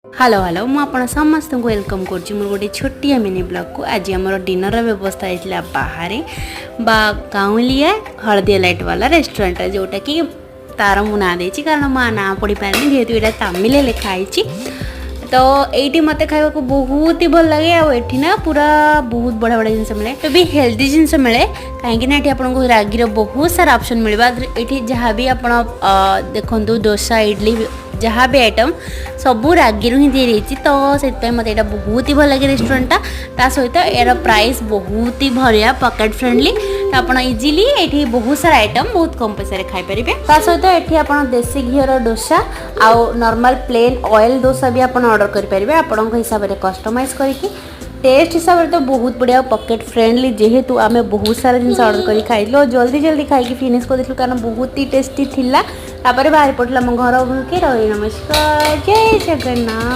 Hello hello मु आपण समस्त को वेलकम करछि मोर गोटे छोटिया मिनी ब्लॉग को। आज हमर डिनर रा व्यवस्था होइतिला बाहर बा गाँवलिया हळदिया लाइट वाला रेस्टोरेंट जोटा कि तार मु ना देछि कारण मो ना पढ़ी पारनी जेहेतु एटा तमिल लिखाई तो ये मत खावा को बहुत ही भल लगे आठी ना पूरा बहुत बढ़िया बढ़िया जिनस मिले तो भी हेल्दी जिनस मिले कहीं आपको रागिर बहुत सारा ऑप्शन मिलवा ये जहाँ भी आप देखु डोसा इडली जहाँ भी आइटम सबू रागिर ही दी रही तो से मत यहाँ बहुत ही भल लगे रेस्टोरेंटा ता सहित यार प्राइस बहुत ही बढ़िया पॉकेट फ्रेंडली तो आप इजिली ये बहुत सारा आइटम बहुत कम पैसा खाईपर ता सहित ये आप देसी घीर डोसा आउ नॉर्मल प्लेन ऑयल डोसा भी आप ऑर्डर करेंगे आपण हिसाब से कस्टमाइज करके टेस्ट हिसाब से तो बहुत बढ़िया पॉकेट फ्रेंडली जेहेतु आम बहुत सारा जिन ऑर्डर कर खाइल जल्दी जल्दी खाई फिनिश कर कारण बहुत ही टेस्टी थिला बाहर पड़ला मो घर के रही नमस्कार जय जगन्नाथ।